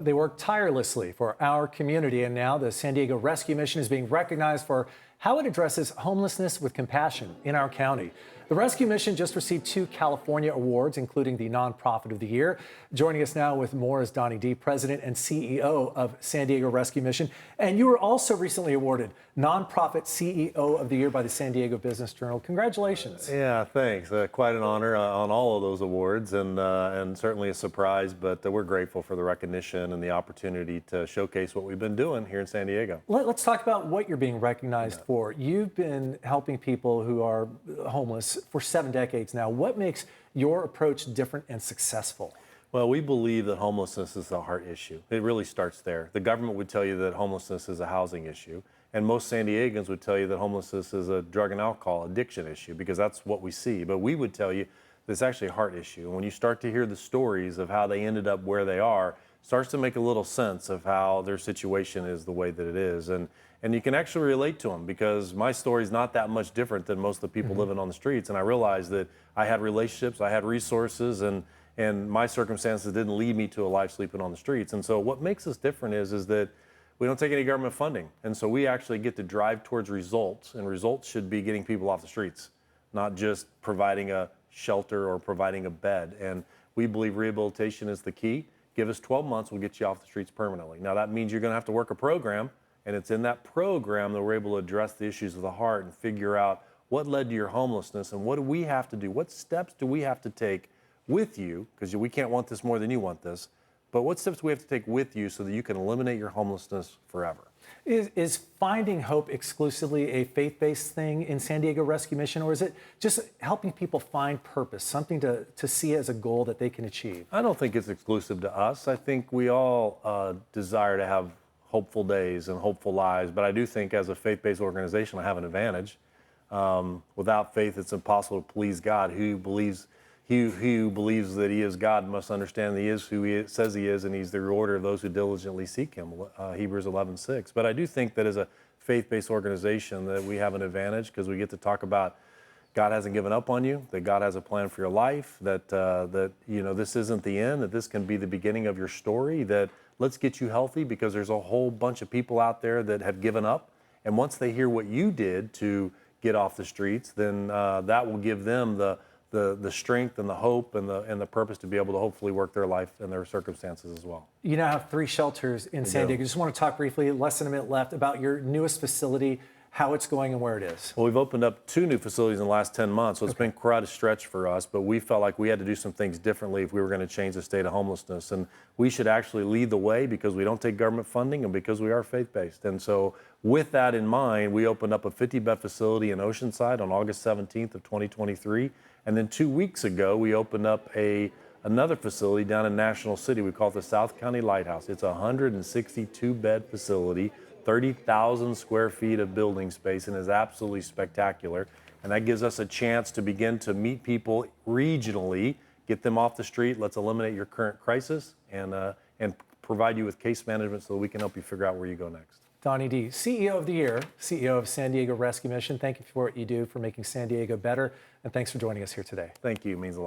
they work tirelessly for our community, and now the San Diego Rescue Mission is being recognized for how it addresses homelessness with compassion in our county. The Rescue Mission just received 2 California awards, including the Nonprofit of the Year. Joining us now with more is Donnie Dee, President and CEO of San Diego Rescue Mission. And you were also recently awarded Nonprofit CEO of the Year by the San Diego Business Journal. Congratulations. Yeah, thanks. Quite an honor on all of those awards, and certainly a surprise, but we're grateful for the recognition and the opportunity to showcase what we've been doing here in San Diego. Let's talk about what you're being recognized for. You've been helping people who are homeless for 7 decades now. What makes your approach different and successful? Well, we believe that homelessness is a heart issue. It really starts there. The government would tell you that homelessness is a housing issue, and most San Diegans would tell you that homelessness is a drug and alcohol addiction issue, because that's what we see. But we would tell you that it's actually a heart issue. And when you start to hear the stories of how they ended up where they are, it starts to make a little sense of how their situation is the way that it is. And you can actually relate to them, because my story is not that much different than most of the people living on the streets. And I realized that I had relationships, I had resources, and my circumstances didn't lead me to a life sleeping on the streets. And so what makes us different is that we don't take any government funding. And so we actually get to drive towards results, and results should be getting people off the streets, not just providing a shelter or providing a bed. And we believe rehabilitation is the key. Give us 12 months, we'll get you off the streets permanently. Now that means you're gonna have to work a program, and it's in that program that we're able to address the issues of the heart and figure out what led to your homelessness and what do we have to do? What steps do we have to take with you? Because we can't want this more than you want this, but what steps do we have to take with you so that you can eliminate your homelessness forever? Is finding hope exclusively a faith-based thing in San Diego Rescue Mission, or is it just helping people find purpose, something to see as a goal that they can achieve? I don't think it's exclusive to us. I think we all desire to have hopeful days and hopeful lives, but I do think as a faith-based organization, I have an advantage. Without faith, it's impossible to please God. He who believes that he is God must understand that he is who he says he is, and he's the rewarder of those who diligently seek him, Hebrews 11:6. But I do think that as a faith-based organization that we have an advantage, because we get to talk about God hasn't given up on you, that God has a plan for your life, that this isn't the end, that this can be the beginning of your story, that let's get you healthy, because there's a whole bunch of people out there that have given up. And once they hear what you did to get off the streets, then that will give them the strength and the hope and the purpose to be able to hopefully work their life and their circumstances as well. You now have 3 shelters in San Diego. Just want to talk briefly, less than a minute left, about your newest facility, how it's going and where it is. Well, we've opened up 2 new facilities in the last 10 months, so it's been quite a stretch for us, but we felt like we had to do some things differently if we were going to change the state of homelessness. And we should actually lead the way, because we don't take government funding and because we are faith-based. And so with that in mind, we opened up a 50-bed facility in Oceanside on August 17th of 2023. And then 2 weeks ago, we opened up another facility down in National City. We call it the South County Lighthouse. It's a 162-bed facility, 30,000 square feet of building space, and is absolutely spectacular. And that gives us a chance to begin to meet people regionally, get them off the street. Let's eliminate your current crisis and provide you with case management so that we can help you figure out where you go next. Donnie Dee, CEO of the Year, CEO of San Diego Rescue Mission. Thank you for what you do for making San Diego better, and thanks for joining us here today. Thank you. It means a lot.